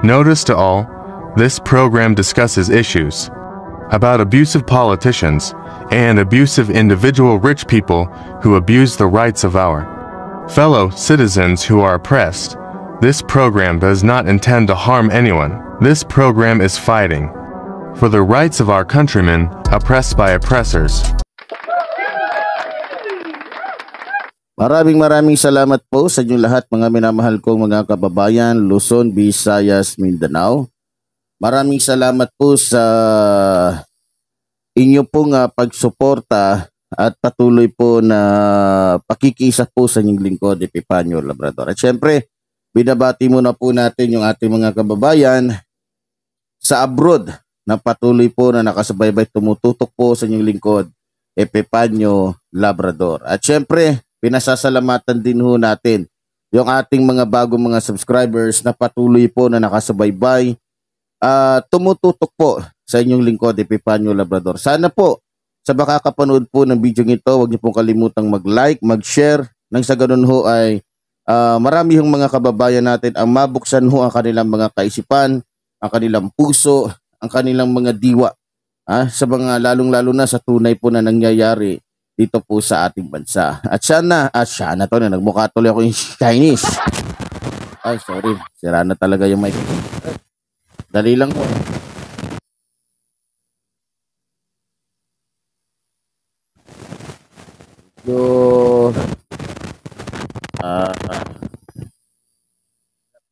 Notice to all, this program discusses issues about abusive politicians and abusive individual rich people who abuse the rights of our fellow citizens who are oppressed. This program does not intend to harm anyone. This program is fighting for the rights of our countrymen oppressed by oppressors. Maraming salamat po sa inyong lahat, mga minamahal kong mga kababayan, Luzon, Visayas, Mindanao. Maraming salamat po sa inyo pong pagsuporta at patuloy po na pakikisa po sa inyong lingkod, Epifanio Labrador. At syempre, binabati muna po natin yung ating mga kababayan sa abroad na patuloy po na nakasubaybay tumututok po sa inyong lingkod, Epifanio Labrador. At syempre, pinasasalamatan din ho natin yung ating mga bagong mga subscribers na patuloy po na nakasubaybay, tumututok po sa inyong lingkod, Epifanio Labrador. Sana po sa makakapanood po ng video ito, huwag niyo pong kalimutang mag-like, mag-share, nang sa ganun ho ay marami hong mga kababayan natin ang mabuksan ho ang kanilang mga kaisipan, ang kanilang puso, ang kanilang mga diwa, sa mga lalong-lalo na sa tunay po na nangyayari dito po sa ating bansa. At sana to na nagmukha tuloy ako yung Chinese. Ay, sorry. Sira na talaga yung mic. Dali lang po. So,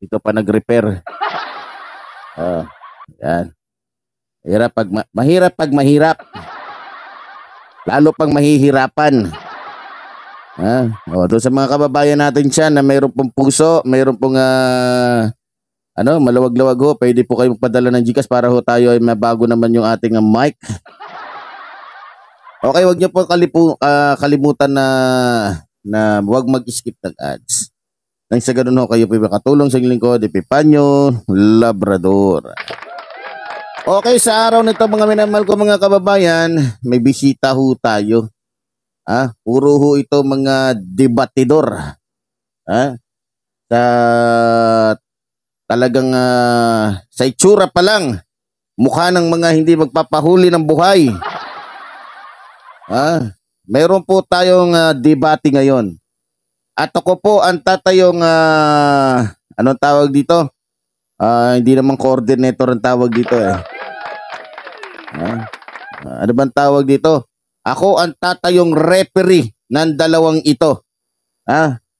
dito pa nag-repair. Yan. Mahirap pag mahirap. Lalo pang mahihirapan. Doon sa mga kababayan natin dyan na mayroon pong puso, mayroon pong maluwag-luwag ho, pwede po kayo magpadala ng GCash para ho tayo ay mabago naman yung ating mic. Okay, wag niyo po kalimutan na wag mag-skip ng ads. Nang sa ganun ho, kayo po makatulong sa inyong lingkod, Epifanio Labrador. Okay, sa araw nito mga minamahal ko mga kababayan, may bisita ho tayo. Puro ho ito mga debatidor. Talagang sa itsura pa lang, mukha ng mga hindi magpapahuli ng buhay. Meron po tayong debate ngayon. At ako po ang tatayong anong tawag dito? Hindi naman coordinator ang tawag dito eh. Ano bang tawag dito? Ako ang tatayong referee ng dalawang ito.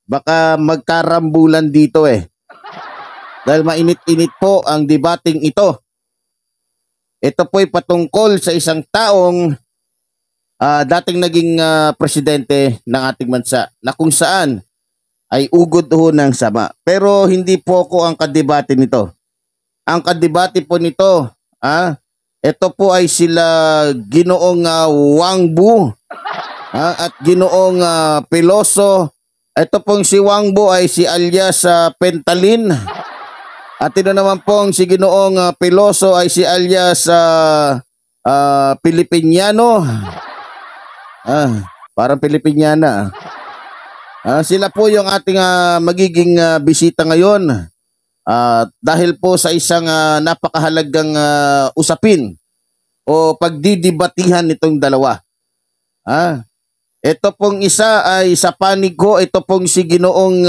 Baka magkarambulan dito eh. Dahil mainit-init po ang debating ito. Ito po'y patungkol sa isang taong dating naging presidente ng ating bansa na kung saan ay ugod ho ng sama. Pero hindi po ko ang kadebate nito. Ang kadebate po nito, ito po ay sila Ginoong Wangbu at Ginoong Peloso. Ito pong si Wangbu ay si alias Pentalin. At ito naman pong si Ginoong Peloso ay si alias Pilipiniano. Parang Pilipiniana. Sila po yung ating magiging bisita ngayon dahil po sa isang napakahalagang usapin o pagdidibatihan nitong dalawa. Ito pong isa ay sa panig ko, ito pong si Ginoong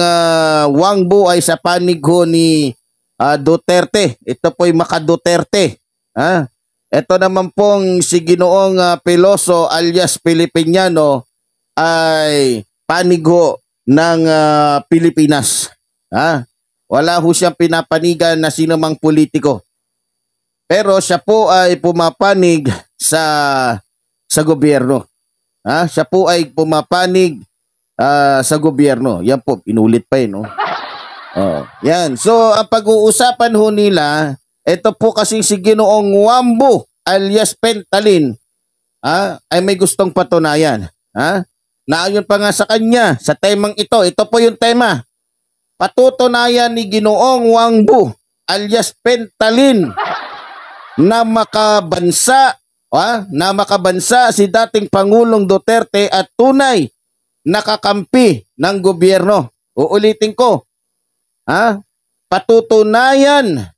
Wangbu ay sa panig ko ni Duterte. Ito po'y Maka-Duterte. Ito naman pong si Ginoong Peloso alias Pilipiniano ay panigo ng Pilipinas. Wala ho siyang pinapanigan na sino mang politiko. Pero siya po ay pumapanig sa gobyerno. Siya po ay pumapanig sa gobyerno. Yan po, inulit pa no? Yan. So, ang pag-uusapan ho nila, ito po kasi si Ginoong Wangbu alias Pentalin ay may gustong patunayan. Na ayon pa nga sa kanya, sa temang ito po yung tema. Patutunayan ni Ginoong Wangbu alias Pentalin na makabansa si dating Pangulong Duterte at tunay nakakampi ng gobyerno. Uulitin ko. Patutunayan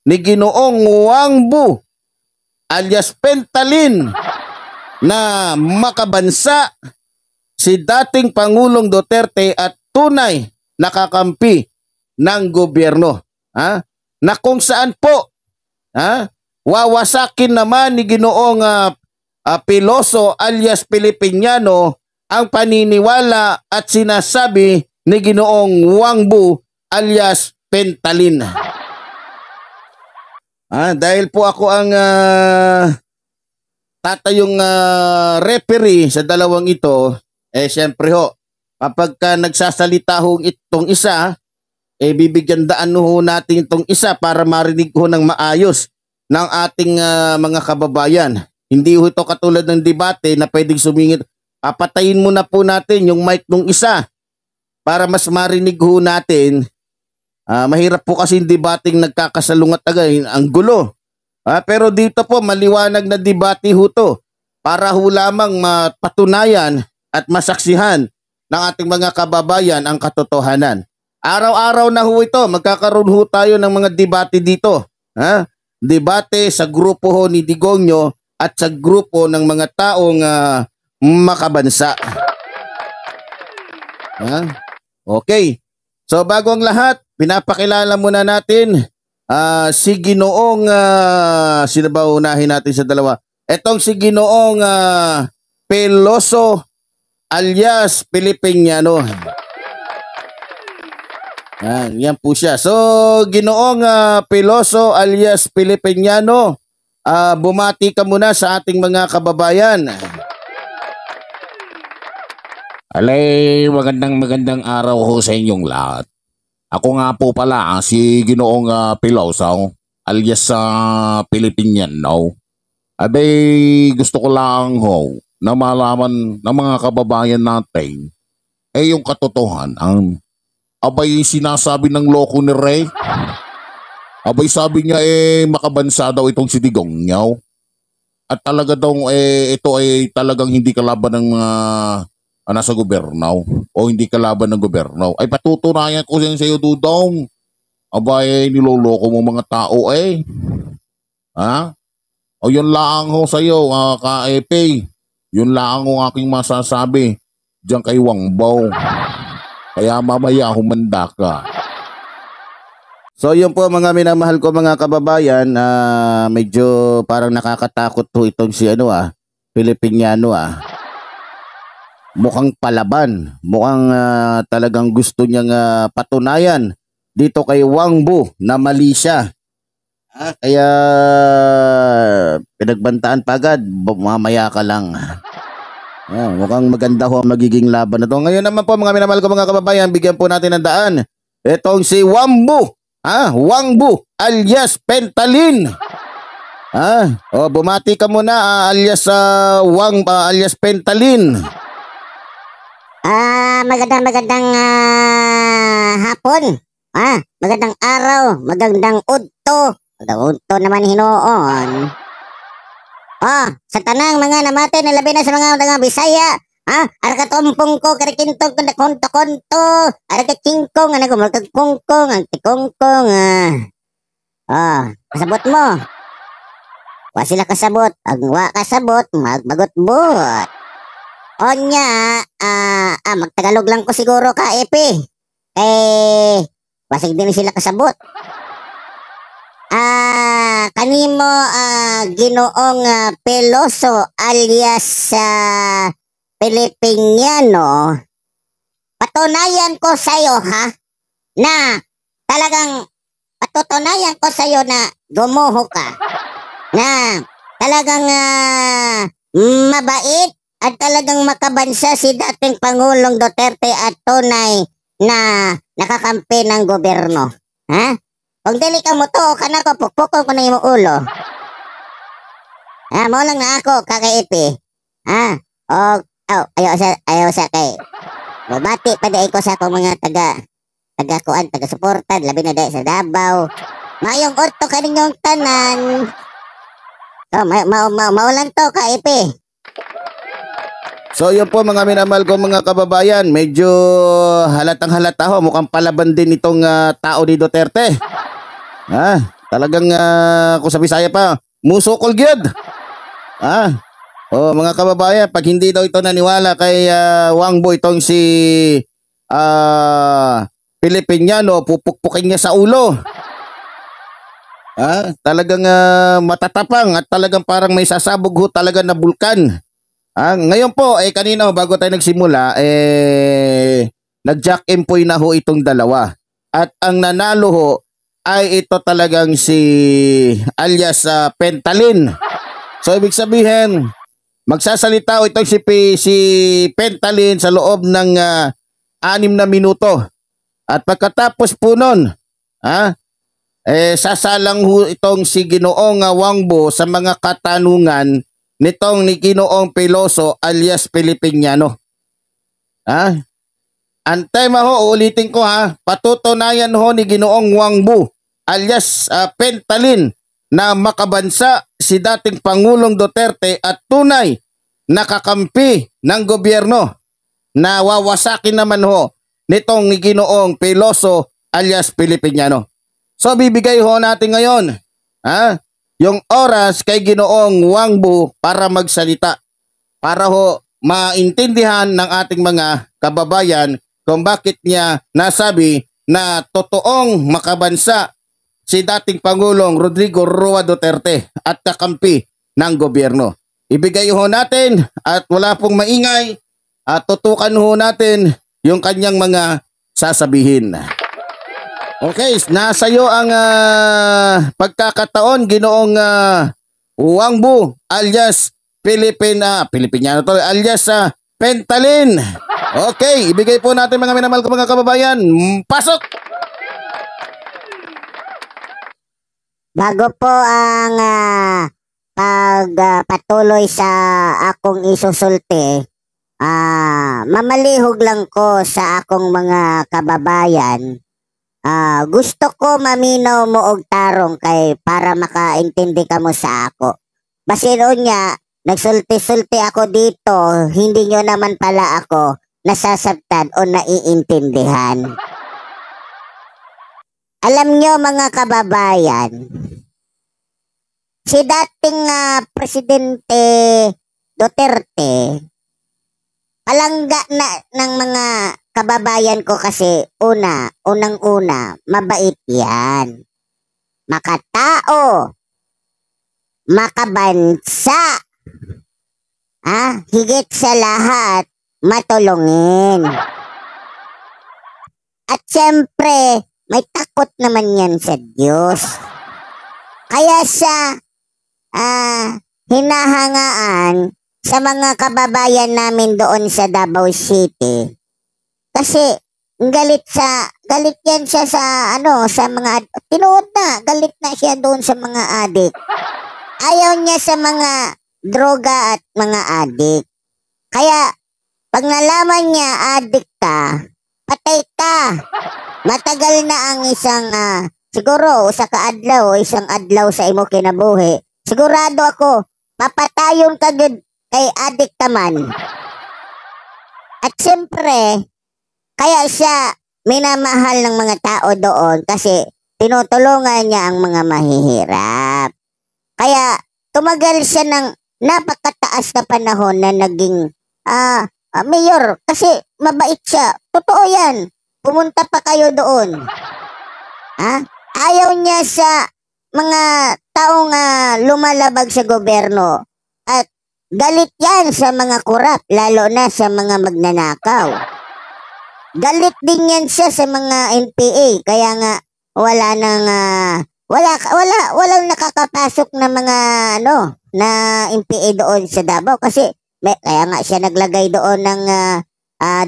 ni Ginoong Wangbu alias Pentalin na makabansa si dating Pangulong Duterte at tunay na kakampi ng gobyerno. Na kung saan po wawasakin naman ni Ginoong Peloso alias Pilipiniano ang paniniwala at sinasabi ni Ginoong Wangbu alias Pentalin. Dahil po ako ang tatayong referee sa dalawang ito, syempre ho, kapag nagsasalita ho itong isa, bibigyan daan ho natin itong isa para marinig ho ng maayos ng ating mga kababayan. Hindi ho ito katulad ng debate na pwedeng sumingit. Patayin muna po natin yung mic ng isa para mas marinig ho natin. Mahirap po kasi yung debating nagkakasalungat agad, ang gulo. Pero dito po maliwanag na debate ho to para ho lamang mapatunayan at masaksihan ng ating mga kababayan ang katotohanan. Araw-araw na ho ito, magkakaroon ho tayo ng mga debate dito. Debate sa grupo ho ni Digongyo at sa grupo ng mga taong makabansa. Okay. So bago ang lahat, pinapakilala muna natin si Ginoong sino ba unahin natin sa dalawa? Etong si Ginoong Peloso alias Pilipiniano. Yan po siya. So Ginoong Peloso alias Pilipiniano, bumati ka muna sa ating mga kababayan. Alay, magandang araw ho sa inyong lahat. Ako nga po pala si Ginoong Peloso alias Pilipiniano. Abay, gusto ko lang ho na malaman ng mga kababayan natin yung katotohanan. Abay, sinasabi ng loko ni Ray. Abay, sabi niya makabansa daw itong si Digongyo. At talaga daw ito ay talagang hindi kalaban ng nasa gobyerno o hindi kalaban ng gobyerno. Ay patutunayan ko sa iyo, Dudong. Abay, niloloko mo mga tao O yun lang ho sa iyo, ka-EP. Yun lang ang aking masasabi diyan kay Wangbu. Kaya mamaya humanda ka. So yun po mga minamahal ko mga kababayan, medyo parang nakakatakot to itong si Pilipiniano Mukhang palaban, mukhang talagang gusto niyang patunayan dito kay Wangbu na mali siya. Kaya pinagbantaan pa agad, mamaya ka lang. Mukhang maganda ho ang magiging laban na to. Ngayon naman po mga minamahal ko mga kababayan, bigyan po natin ng daan. Itong si Wangbu, Wangbu alias Pentalin. Bumati ka muna alias alias Pentalin. Magandang hapon. Magandang araw, magandang udto. Udto naman hinoon. Sa tanang mga namate na labi na sa mga Bisaya. Arakatumpong ko, karikintong kung konto-konto. Arakachingkong, magkagkongkong, ang tikongkong. Kasabot mo. Wa sila kasabot. Ang wa kasabot, magbagot-bot. Onya, magtagalog lang ko siguro ka, Epe. Basig din sila kasabot. Kanimo Ginoong Peloso alias Pilipiniano, patunayan ko sa'yo na talagang patutunayan ko sa'yo na gumuho ka. Na talagang mabait at talagang makabansa si dating Pangulong Duterte at tunay na nakakampi ng gobyerno. Kung dili ka mo to, kanako pukpukon ko na yung ulo. Mo lang na ako, kakaipi. Ayaw sa kay. Mabati pa dahil ko sa akong mga taga-kuan, taga-suportan, labi na dahil sa Davao. Mayong orto ka ninyong tanan. Maulan to, kaipi. So yun po mga minamahal ko mga kababayan, medyo halatang halata ho, mukhang palaban din itong tao ni Duterte. Talagang kung sa Bisaya pa, musukol gyud. Mga kababayan, pag hindi daw ito naniwala kay Wangbo itong si Pilipiniano, pupukpukin niya sa ulo. Talagang matatapang at talagang parang may sasabog ho talaga na bulkan. Ngayon po, kanina bago tayo nagsimula, nag-jack empoy na ho itong dalawa. At ang nanalo ho ay ito talagang si alias Pentalin. So ibig sabihin, magsasalita ho itong si Pentalin sa loob ng 6 na minuto. At pagkatapos po nun, sasalang ho itong si Ginoong Wangbo sa mga katanungan nitong ni Ginoong Peloso alias Pilipiniano. Ang tema ho, uulitin ko patutunayan ho ni Ginoong Wangbo alias Pentalin na makabansa si dating Pangulong Duterte at tunay na kakampi ng gobyerno na wawasakin naman ho nitong ni Ginoong Peloso alias Pilipiniano. So bibigay ho natin ngayon yung oras kay Ginoong Wangbo para magsalita, para ho maintindihan ng ating mga kababayan kung bakit niya nasabi na totoong makabansa si dating Pangulong Rodrigo Roa Duterte at kakampi ng gobyerno. Ibigay ho natin at wala pong maingay at tutukan ho natin yung kanyang mga sasabihin. Okay, nasa iyo ang pagkakataon, Ginoong Wangbo alias Pilipiniano to, alias Pentalin. Okay, ibigay po natin mga minamahal ko mga kababayan. Pasok! Bago po ang pagpatuloy sa akong isusulti, mamalihog lang ko sa akong mga kababayan. Gusto ko maminaw mo og tarong kay para makaintindi ka mo sa ako. Basin unya, nagsulti-sulti ako dito, hindi nyo naman pala ako nasasabtan o naiintindihan. Alam nyo mga kababayan, si dating Presidente Duterte, palangga na ng mga kababayan ko kasi unang-una, mabait yan. Makatao, makabansa, higit sa lahat, matulungin. At syempre, may takot naman yan sa Diyos. Kaya sa hinahangaan sa mga kababayan namin doon sa Davao City, kasi galit yan siya sa mga tinuod na, galit na siya doon sa mga adik. Ayaw niya sa mga droga at mga adik. Kaya pag nalaman niya adik ka, patay ka. Matagal na ang siguro isang adlaw sa imo kinabuhi. Sigurado ako, papatayon ka gud kay adik ka man. At siyempre, kaya siya minamahal ng mga tao doon kasi tinutulungan niya ang mga mahihirap. Kaya tumagal siya ng napakataas na panahon na naging mayor kasi mabait siya. Totoo yan. Pumunta pa kayo doon. Ayaw niya sa mga taong lumalabag sa gobyerno at galit yan sa mga kurap, lalo na sa mga magnanakaw. Galit din yan siya sa mga NPA, kaya nga walang nakakapasok na mga na NPA doon sa Davao kasi kaya nga siya naglagay doon ng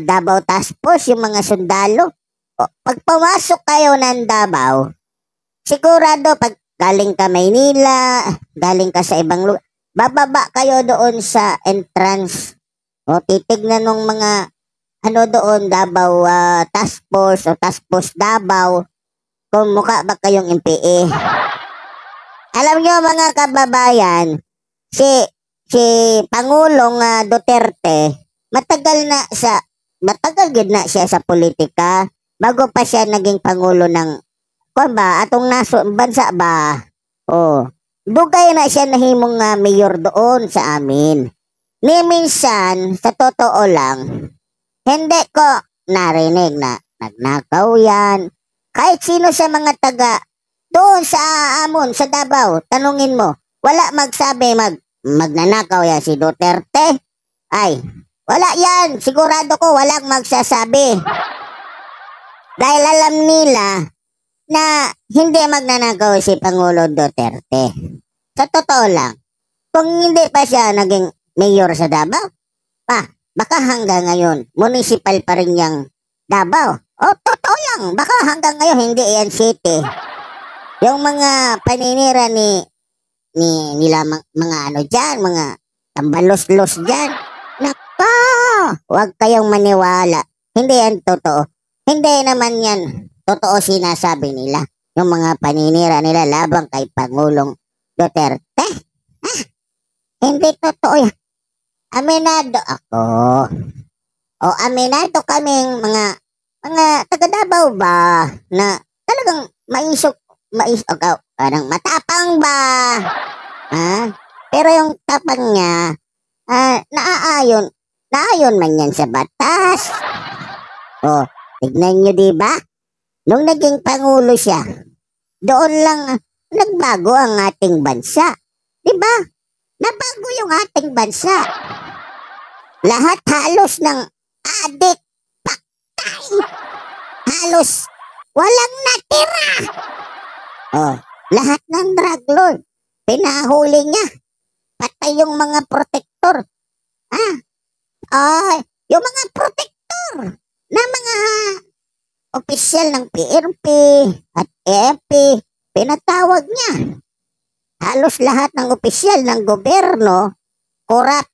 Davao Task Force, yung mga sundalo. Pag pumasok kayo ng Davao, sigurado pag galing ka Maynila, galing ka sa ibang lugar, bababa kayo doon sa entrance. Titignan ng mga doon, Davao Task Force o Task Force Davao, kung mukha ba kayong MPA. Alam nyo mga kababayan, si Pangulong Duterte, matagal gid na siya sa politika bago pa siya naging Pangulo ng kung ba, atong naso bansa ba, dugay na siya nahimong mayor doon sa amin. Ni minsan, sa totoo lang, hindi ko narinig na nagnakaw yan. Kahit sino sa mga taga doon sa amon, sa Davao, tanungin mo, wala magsabi magnanakaw yan si Duterte. Ay, wala yan. Sigurado ko walang magsasabi. Dahil alam nila na hindi magnanakaw si Pangulo Duterte. Sa totoo lang, kung hindi pa siya naging mayor sa Davao, baka hanggang ngayon, municipal pa rin yung Davao. Totoo lang, baka hanggang ngayon hindi yan city. Yung mga paninira nila mga ano dyan, mga tambalos-los dyan. Naka, huwag kayong maniwala. Hindi yan totoo. Hindi naman yan totoo sinasabi nila. Yung mga paninira nila labang kay Pangulong Duterte. Hindi totoo yan. Aminado ako. Aminado kaming mga taga Davao ba na talagang parang matapang ba? Pero yung tapang niya, naayon man yan sa batas. Tignan nyo diba? Nung naging Pangulo siya, doon lang nagbago ang ating bansa. Diba? Nabago yung ating bansa. Lahat halos ng adik, paktay. Halos walang natira. Lahat ng drug lord, pinahuli niya. Patay yung mga protektor. Yung mga protektor na mga opisyal ng PRP at AFP, pinatawag niya. Halos lahat ng opisyal ng gobyerno, korap.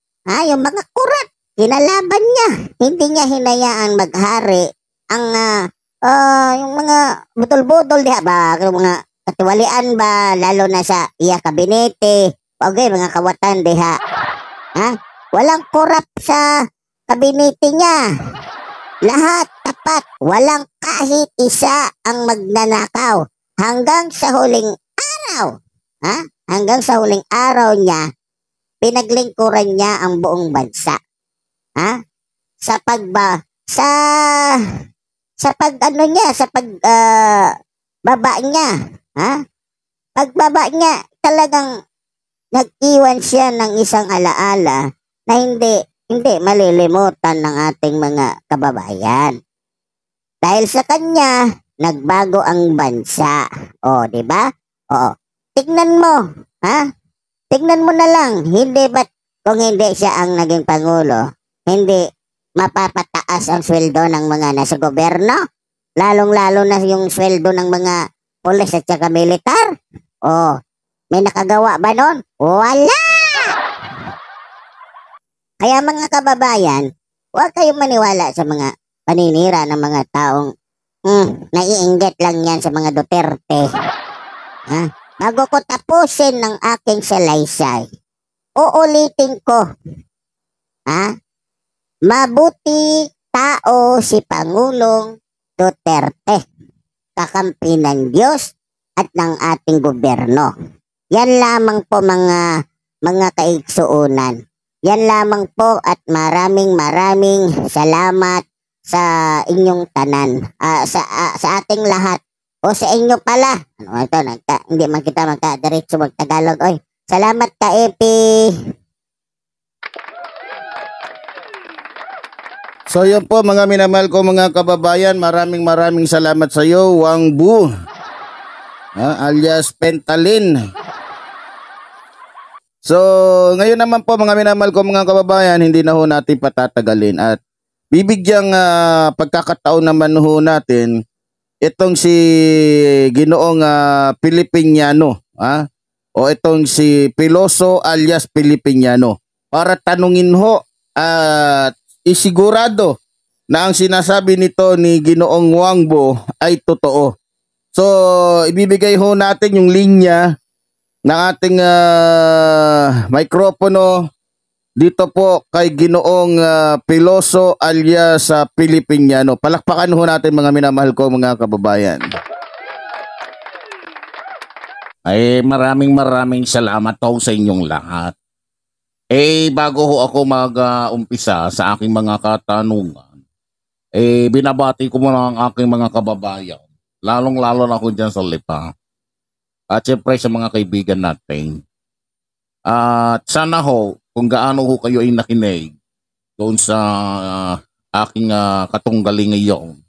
Yung mga korap, kinalaban niya. Hindi niya hinayaan maghari ang yung mga budol-budol diha ba, yung mga katiwalian ba, lalo na sa iya kabinete, mga kawatan diha. Walang korap sa kabinete niya. Lahat tapat, walang kahit isa ang magnanakaw hanggang sa huling araw. Hanggang sa huling araw niya, pinaglingkuran niya ang buong bansa. Sa pagbaba niya. Pagbaba niya, talagang nag-iwan siya ng isang alaala na hindi malilimutan ng ating mga kababayan. Dahil sa kanya, nagbago ang bansa. Di ba? Tignan mo, Tignan mo na lang, kung hindi siya ang naging Pangulo, hindi mapapataas ang sweldo ng mga nasa gobyerno? Lalong-lalo na yung sweldo ng mga pulis at saka militar? May nakagawa ba nun? Wala! Kaya mga kababayan, huwag kayong maniwala sa mga paninira ng mga taong naiinggit lang yan sa mga Duterte. Bago ko tapusin ng aking salaysay, uulitin ko, mabuti tao si Pangulong Duterte, kakampi ng Diyos at ng ating gobyerno. Yan lamang po mga kaigsuunan. Yan lamang po at maraming salamat sa inyong tanan, sa ating lahat. O sa inyo pala. Hindi man kita magka-diretso mag-Tagalog. Salamat ka, Epi. So yun po mga minamahal ko mga kababayan, maraming salamat sa iyo, Wang Bu. Alias Pentalin. So ngayon naman po mga minamahal ko mga kababayan, hindi na ho natin patatagalin at bibigyang pagkakataon naman ho natin itong si Ginoong Pilipiniano, o itong si Piloso alias Pilipiniano, para tanungin ho at isigurado na ang sinasabi nito ni Ginoong Wangbo ay totoo. So ibibigay ho natin yung linya ng ating mikropono dito po kay Ginoong Piloso alias Pilipiniano. Palakpakan ho natin mga minamahal ko mga kababayan. Ay maraming salamat ho sa inyong lahat. Bago ho ako mag-umpisa sa aking mga katanungan, binabati ko muna ang aking mga kababayan, lalong-lalo na ako dyan sa Lipa. At syempre sa mga kaibigan natin. At sana ho, kung gaano ho kayo ay nakinig doon sa aking katunggali ngayon,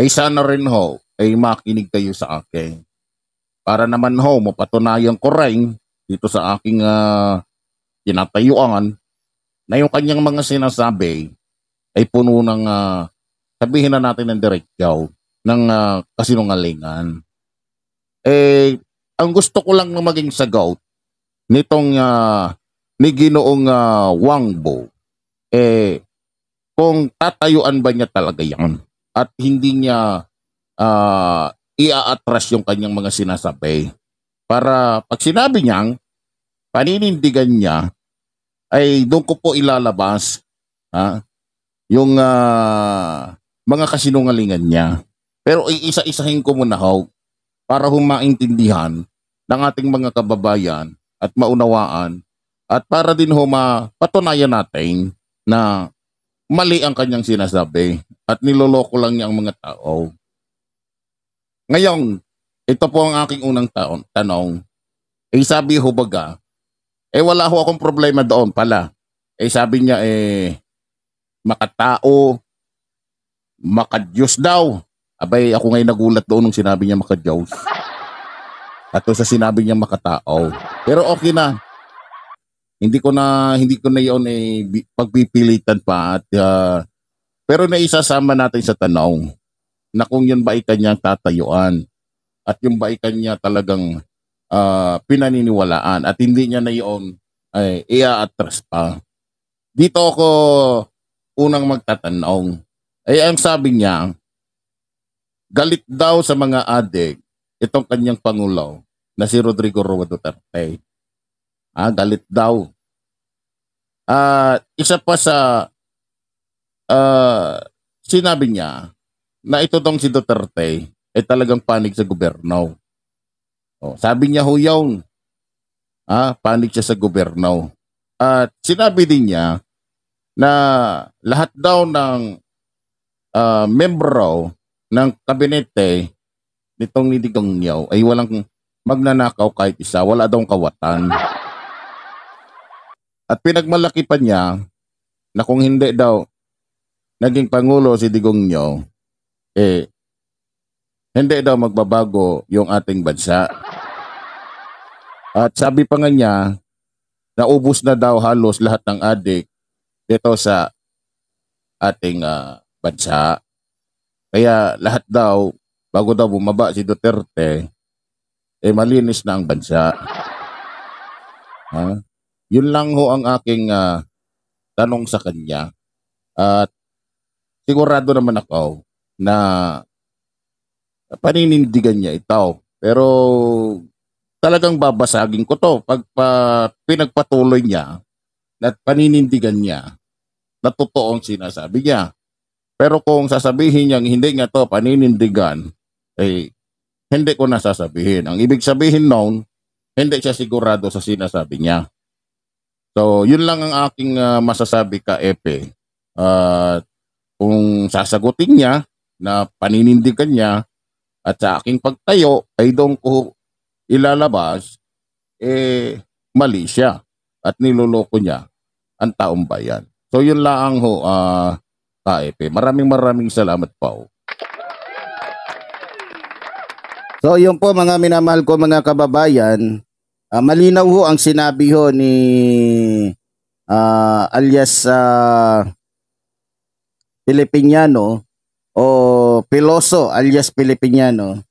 sana rin ho ay makinig kayo sa akin. Para naman ho, mapatunayan ko rin dito sa aking tinatayuan na yung kanyang mga sinasabi ay puno ng sabihin na natin ng direktyaw ng kasinungalingan. Ang gusto ko lang na maging sagot nitong ni Ginoong Wangbo, kung tatayuan ba niya talaga yan at hindi niya ia-atras yung kanyang mga sinasabi. Para pag sinabi niyang paninindigan niya, ay doon ko po ilalabas yung mga kasinungalingan niya. Pero iisa-isahin ko muna ho para humaintindihan ng ating mga kababayan at maunawaan at para din ho mapatunayan natin na mali ang kanyang sinasabi at niloloko lang niya ang mga tao. Ngayon, ito po ang aking unang tanong. Sabi ho baga, wala ho akong problema doon pala. Sabi niya, makatao, makadiyos daw. Abay, ako ngayon nagulat doon nung sinabi niya makadiyos. At sa sinabi niya makatao. Pero okay na. Hindi ko na yun pagpipilitan pa. At, pero naisasama natin sa tanong na kung yun ba ay kanyang tatayuan at yung ba ay kanya talagang pinaniniwalaan at hindi niya na yun ia-atras pa. Dito ako unang magtatanong. Ang sabi niya, galit daw sa mga adik itong kanyang Pangulo na si Rodrigo Roa Duterte. Galit daw. Isa pa sa sinabi niya na ito dong si Duterte ay talagang panig sa gobyerno. Sabi niya ho yun. Panig siya sa gobyerno. At sinabi din niya na lahat daw ng membro ng kabinete nitong ni Digong Niyaw ay walang magnanakaw kahit isa. Wala daw kawatan. At pinagmalaki pa niya na kung hindi daw naging Pangulo si Digong Niyaw, hindi daw magbabago yung ating bansa. At sabi pa nga niya, naubos na daw halos lahat ng adik dito sa ating bansa. Kaya lahat daw, bago daw bumaba si Duterte, malinis na ang bansa. Yun lang ho ang aking tanong sa kanya. At sigurado naman ako na paninindigan niya ito. Pero talagang babasagin ko to pag pinagpatuloy niya at paninindigan niya na totoong sinasabi niya. Pero kung sasabihin niya hindi nga to paninindigan, hindi ko na sasabihin. Ang ibig sabihin noon, hindi siya sigurado sa sinasabi niya. So, yun lang ang aking masasabi ka, Epe. Kung sasagutin niya na paninindigan niya, at sa aking pagtayo ay doon ko ilalabas, mali siya at niloloko niya ang taong bayan. So yun lang ho, Ka-Epe. Maraming salamat po. So yun po mga minamahal ko mga kababayan, malinaw ho ang sinabi ho ni alias Pilipiniano o Piloso alias Pilipiniano.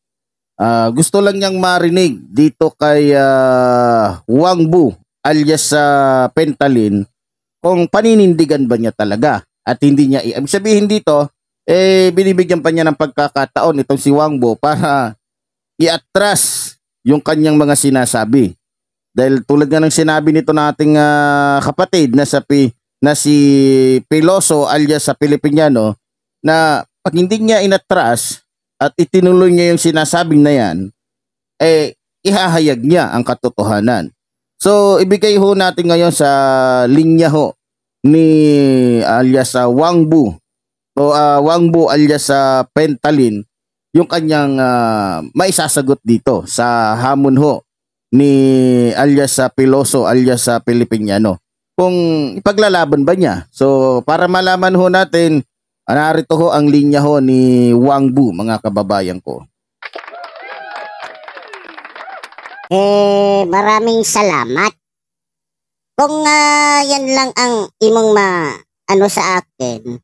Gusto lang niyang marinig dito kay Wangbu alias Pentalin kung paninindigan ba niya talaga at hindi niya ibig sabihin dito binibigyan pa niya ng pagkakataon itong si Wangbu para iatras yung kanyang mga sinasabi. Dahil tulad nga ng sinabi nito nating kapatid na si Piloso alias sa Pilipiniano na pag hindi niya inatras at itinuloy niya yung sinasabing na yan, ihahayag niya ang katotohanan. So, ibigay ho natin ngayon sa linya ho ni alias Wang Bu o Wang Bu alias Pentalin yung kanyang maisasagot dito sa hamon ho ni alias Piloso alias Pilipiniano. Kung ipaglalaban ba niya. So, para malaman ho natin, narito ho ang linya ho ni Wang Bu, mga kababayan ko. Maraming salamat. Kung yan lang ang imong sa akin,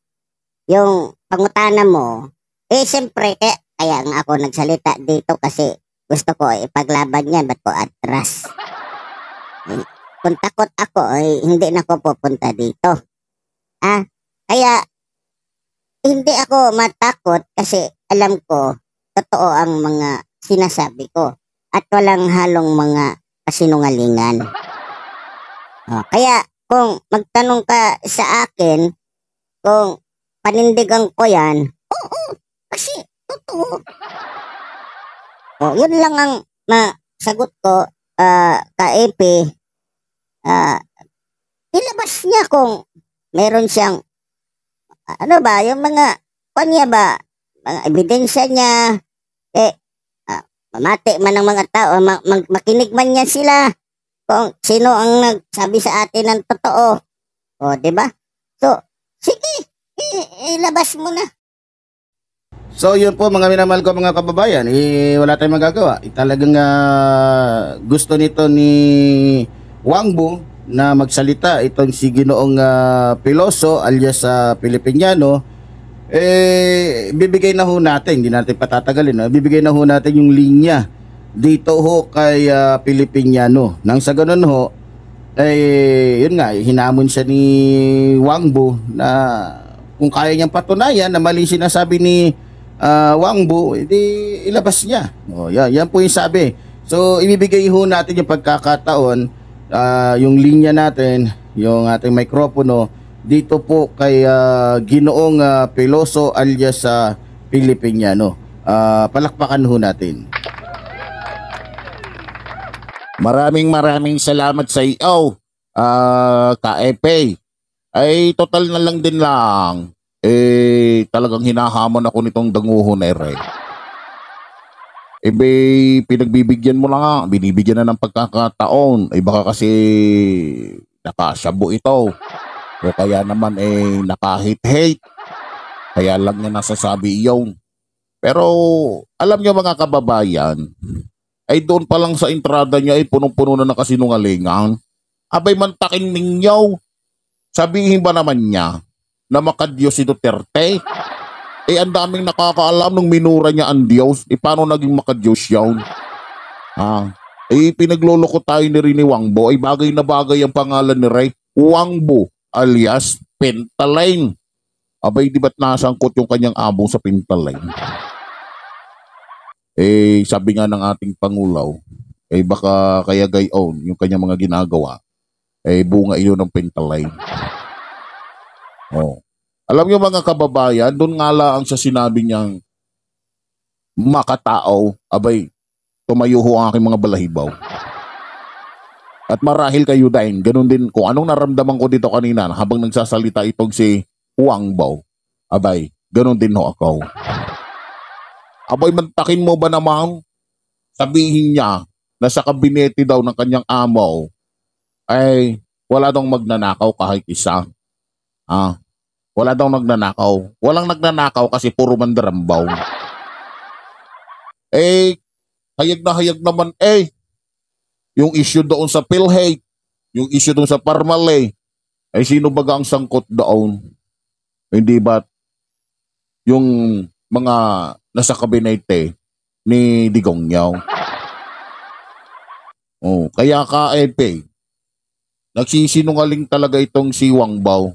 yung pangutana mo, siyempre, kaya nga ako nagsalita dito kasi gusto ko ipaglaban yan, ba't ko atras? Kung takot ako, hindi na ako pupunta dito. Kaya, hindi ako matakot kasi alam ko, totoo ang mga sinasabi ko. At walang halong mga kasinungalingan. Kaya kung magtanong ka sa akin kung panindigan ko yan, oo, kasi totoo. Yun lang ang masagot ko, ka-EP. Ilabas niya kung meron siyang, yung mga, kanya ba, mga ebidensya niya, mamati man ng mga tao, makinig man niya sila kung sino ang nagsabi sa atin ng totoo. Di ba? So, sige, ilabas mo na. So, yun po mga minamahal ko mga kababayan, wala tayong magagawa. Talagang gusto nito ni Wang Bu na magsalita itong si Ginoong Piloso alias Pilipiniano. Bibigay na ho natin, hindi natin patatagalin, bibigay na ho natin yung linya dito ho kay Pilipiniano. Nang sa ganun ho, yun nga, hinamon siya ni Wang Bu na kung kaya niyang patunayan na mali sinasabi ni Wang Bu, edi ilabas niya. Yan po yung sabi. So, ibibigay ho natin yung pagkakataon, yung linya natin, yung ating mikropono, dito po kay Ginoong Piloso alias Pilipiniano. Palakpakan ho natin. Maraming salamat sa iyo, ka-EP. Ay, total na lang din lang. Talagang hinahamon ako nitong danguho na pinagbibigyan mo lang nga. Binibigyan na ng pagkakataon. Baka kasi nakasyabo ito. O kaya naman nakahit-hate. Kaya lang niya nasasabi iyon. Pero alam niyo mga kababayan, ay doon pa lang sa entrada niya ay punong-puno na ng kasinungalingan. Abay mantakin ninyo. Sabihin ba naman niya na makadiyos si Duterte? Ang daming nakakaalam nung minura niya ang Diyos. Paano naging makadiyos yun? Pinagloloko tayo ni Rini Wang Bu. Bagay na bagay ang pangalan ni Ray Wang Bu alias Pentalin. Abay, di ba't nasangkot yung kanyang amo sa Pentalin? Sabi nga ng ating Pangulo, baka kaya gayon yung kanyang mga ginagawa, bunga iyon ng Pentalin. Alam niyo mga kababayan, doon nga lang sa sinabi niyang makatao, abay, tumayo ho ang aking mga balahibaw. At marahil kayo din, ganun din kung anong naramdaman ko dito kanina habang nagsasalita itong si Wang Bu. Abay, ganun din ho ako. Abay, mantakin mo ba naman? Sabihin niya na sa kabinete daw ng kanyang amo, wala daw magnanakaw kahit isa. Wala daw nagnanakaw. Walang nagnanakaw kasi puro mandarambaw. Hayag na hayag naman yung issue doon sa PhilHealth, yung issue doon sa Parmale, sino baga ang sangkot doon? Hindi ba yung mga nasa kabinete ni Digong Yao? Kaya ka-EP, nagsisinungaling talaga itong si Wang Bu.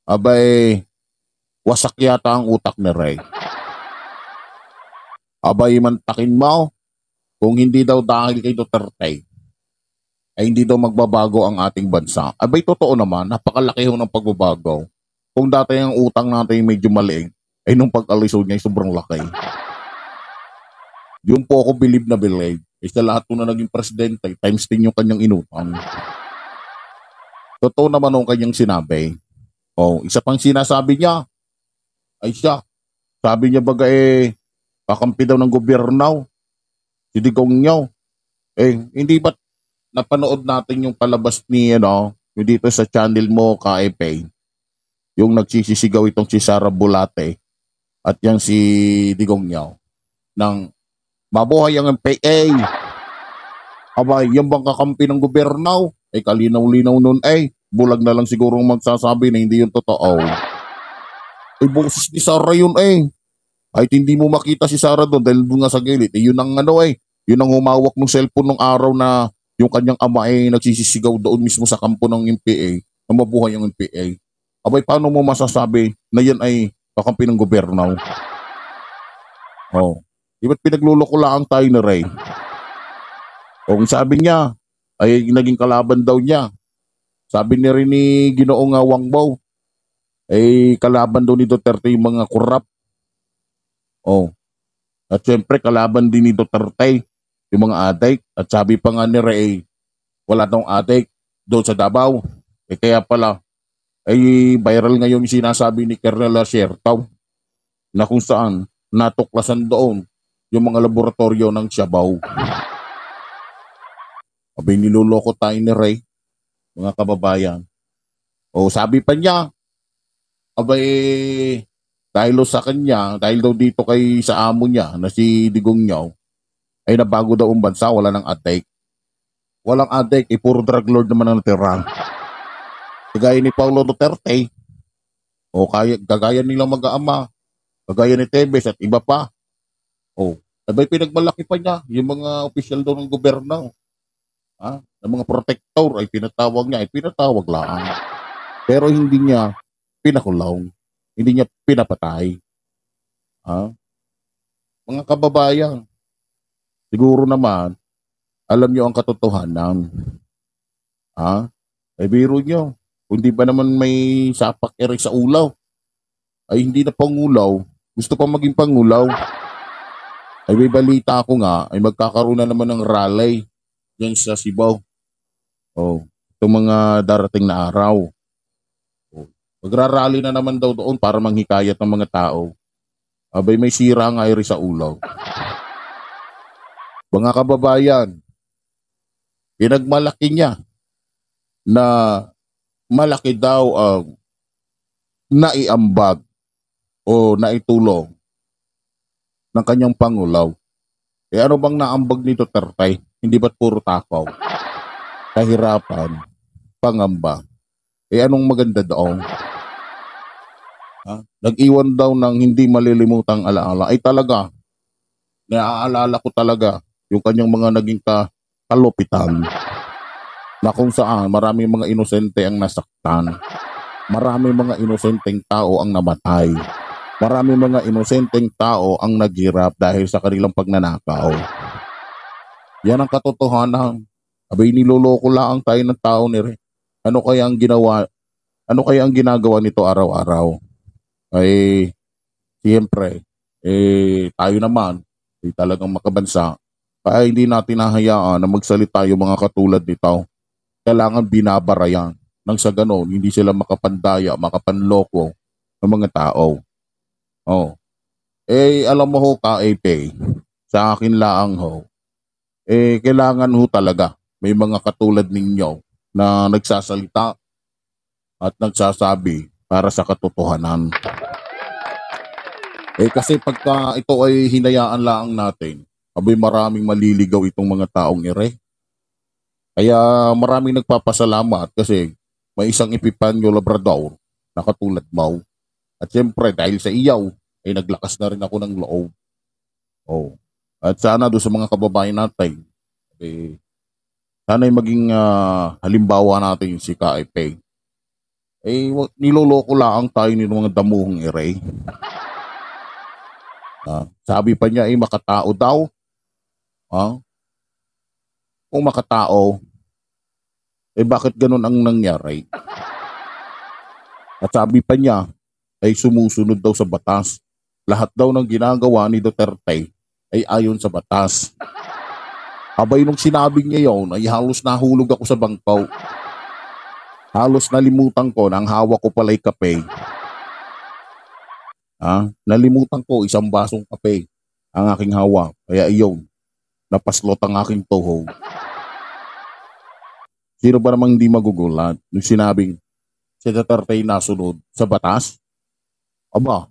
Abay, wasak yata ang utak ni Ray. Abay, mantakin mo, kung hindi daw dahil kay Duterte, hindi daw magbabago ang ating bansa. Abay, totoo naman, napakalaki ho ng pagbabago. Kung dati ang utang natin medyo maliit, nung pag-alisod niya sobrang laki. Yung po ako believe na believe. sa lahat po na naging presidente, times 10 yung kanyang inutang. Totoo naman ang kanyang sinabi. Isa pang sinasabi niya, ay siya. Sabi niya baga kakampi daw ng gobyerno, si Digong niyaw. Hindi ba't napanood natin yung palabas ni, yung dito sa channel mo, KFA, yung nagsisisigaw itong si Sara Bulate at yan si Digong niyaw ng mabuhay ang MPA. Abay, yan bang kakampi ng gobyerno? Kalinaw-linaw nun bulag na lang siguro magsasabi na hindi yun totoo. Boses ni Sara yun Kahit hindi mo makita si Sara doon dahil doon nga sa gilid, yun ang yun ang humawak ng cellphone nung araw na yung kanyang ama nagsisisigaw doon mismo sa kampo ng MPA na mabuhay ang MPA. Abay, paano mo masasabi na yan ay kakampi ng gobyerno? Di ba't pinagluloko lang tayo na Ray? Kung sabi niya, ay naging kalaban daw niya. Sabi niya rin ni Ginoong Wangbo, kalaban daw ni Duterte yung mga korap. At syempre, kalaban din ni Duterte yung mga adik. At sabi pa nga ni Ray, wala daw adik doon sa Davao. Kaya pala, viral ngayon yung sinasabi ni Colonel Siertao na kung saan natuklasan doon yung mga laboratorio ng Siabaw. Abay, niloloko tayo ni Ray, mga kababayan. Sabi pa niya, dahil sa kanya, dahil daw dito sa amo niya na si Digong niyaw, ay nabago daw ang bansa, wala ng adik. Walang adik, puro drug lord naman ang natira. Kagaya ni Paulo Duterte, kagaya nilang mag-aama, kagaya ni Tebes at iba pa. Abay, pinagmalaki pa niya yung mga opisyal daw ng gobyerno. Ng mga protector ay pinatawag lang. Pero hindi niya pinakulong. Hindi niya pinapatay. Mga kababayan, siguro naman, alam niyo ang katotohanan. Biro niyo, kung di ba naman may sapak sa ulaw, ay hindi na pangulaw, gusto pa maging pangulaw. May balita ako nga, ay magkakaroon na naman ng rally yan sa Sibaw. Itong mga darating na araw. Magrarally na naman daw doon para manghikayat ng mga tao. Abay, may sira nga sa ulaw. Mga kababayan, pinagmalaki niya na malaki daw ang naiambag o naitulong ng kanyang pangulaw. Ano bang naambag ni Duterte? Hindi ba't puro takaw? Kahirapan, pangamba. Anong maganda doon? Nag-iwan daw ng hindi malilimutang alaala. Talaga, naaalala ko talaga yung kanyang mga naging kalupitan na kung saan maraming mga inosente ang nasaktan. Maraming mga inosenteng tao ang namatay. Maraming mga inosenteng tao ang naghirap dahil sa kanilang pagnanakaw. Yan ang katotohanan. Abay, niloloko lang tayo ng tao ni Re. Ano kaya ang ginagawa nito araw-araw? Siyempre, tayo naman, talagang makabansa, kaya hindi natin nahayaan na magsalita yung mga katulad nito. Kailangan binabarayan. Nang sa ganon, hindi sila makapandaya, makapanloko ng mga tao. Alam mo ho, KAP, sa akin lang ho, kailangan ho talaga may mga katulad ninyo na nagsasalita at nagsasabi para sa katotohanan. Kasi pagka ito ay hinayaan lang natin, maraming maliligaw itong mga taong ire. Kaya maraming nagpapasalamat kasi may isang Epipanyo Labrador na katulad mo. At siyempre dahil sa iyaw, ay naglakas na rin ako ng loob. At sana doon sa mga kababayan natin, sana ay maging halimbawa natin si KFA. Niloloko lang tayo ng mga damuhong ire. Sabi pa niya makatao daw. Kung makatao, bakit ganun ang nangyari? At sabi pa niya, ay sumusunod daw sa batas. Lahat daw ng ginagawa ni Duterte ay ayon sa batas. Abay nung sinabing niya yun, ay halos nahulog ako sa bangkaw. Halos nalimutan ko na ang hawak ko pala'y kape. Nalimutan ko isang basong kape ang aking hawak. Kaya iyon, napaslot ang aking tuhog. Sino ba namang hindi magugulat nung sinabing si Duterte nasunod sa batas? Aba,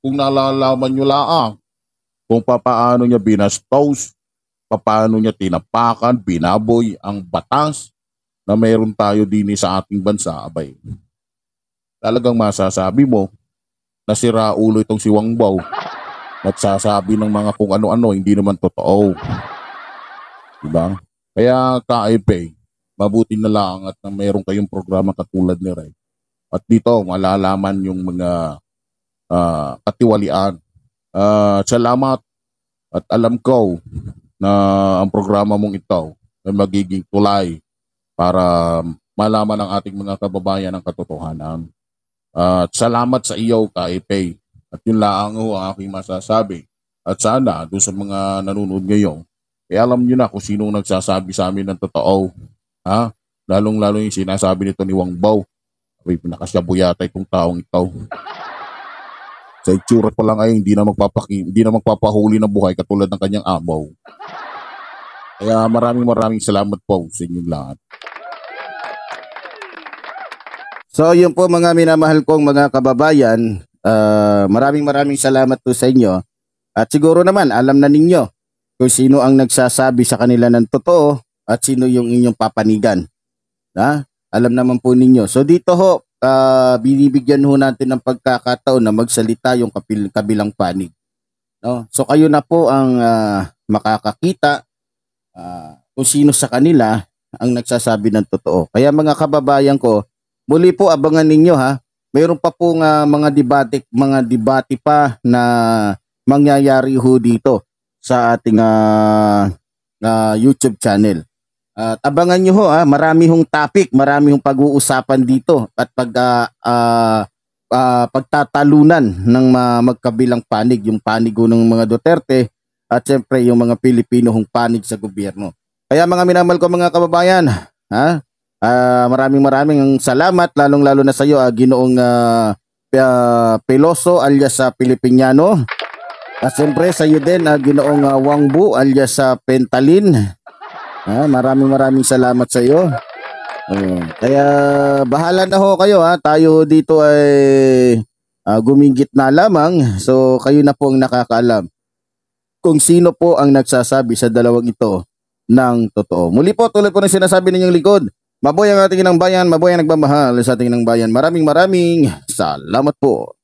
kung nalalaman nyo laang kung papaano niya binastos, papaano niya tinapakan, binaboy ang batas na mayroon tayo din sa ating bansa, abay. Talagang masasabi mo na sira ulo itong si Wang Bao. Nagsasabi ng mga kung ano-ano, hindi naman totoo. Diba? Kaya KIP, mabuti na lang at na mayroon kayong programa katulad ni Ray. At dito, malalaman yung mga katiwalian. Salamat at alam ko na ang programa mong ito ay magiging tulay para malaman ng ating mga kababayan ang katotohanan. At salamat sa iyo, KIP. At yun lang ang aking masasabi. At sana, doon sa mga nanonood ngayon, alam nyo na kung sino nagsasabi sa amin ng totoo. Lalong-lalo yung sinasabi nito ni Wang Bao. Ay, pinakasyabo yata itong taong ito. Sa itsura pa lang ay hindi na magpapahuli ng buhay katulad ng kanyang amaw. Kaya maraming salamat po sa inyong lahat. So yun po mga minamahal kong mga kababayan, maraming salamat po sa inyo. At siguro naman alam na ninyo kung sino ang nagsasabi sa kanila ng totoo at sino yung inyong papanigan. Alam naman po ninyo. So dito ho, binibigyan ho natin ng pagkakataon na magsalita yung kabilang panig. No? So kayo na po ang makakakita kung sino sa kanila ang nagsasabi ng totoo. Kaya mga kababayan ko, muli po abangan ninyo mayroon pa po mga debate pa na mangyayari ho dito sa ating YouTube channel. At abangan nyo ho, marami hong topic, marami hong pag-uusapan dito at pagtatalunan ng magkabilang panig, yung panig ng mga Duterte at siyempre yung mga Pilipino hong panig sa gobyerno. Kaya mga minamahal ko mga kababayan, maraming salamat, lalong-lalo na sa iyo, Ginoong Peloso alias Pilipiniano. At siyempre sa iyo din, Ginoong Wang Bu alias Pentalin. Maraming salamat sa iyo. Kaya bahala na ho kayo tayo dito ay gumingit na lamang. So kayo na po ang nakakaalam kung sino po ang nagsasabi sa dalawang ito ng totoo. Muli po, tulad po ng sinasabi ninyong likod, mabuhay ang ating inang bayan, mabuhay ang nagmamahal sa ating inang bayan. Maraming salamat po.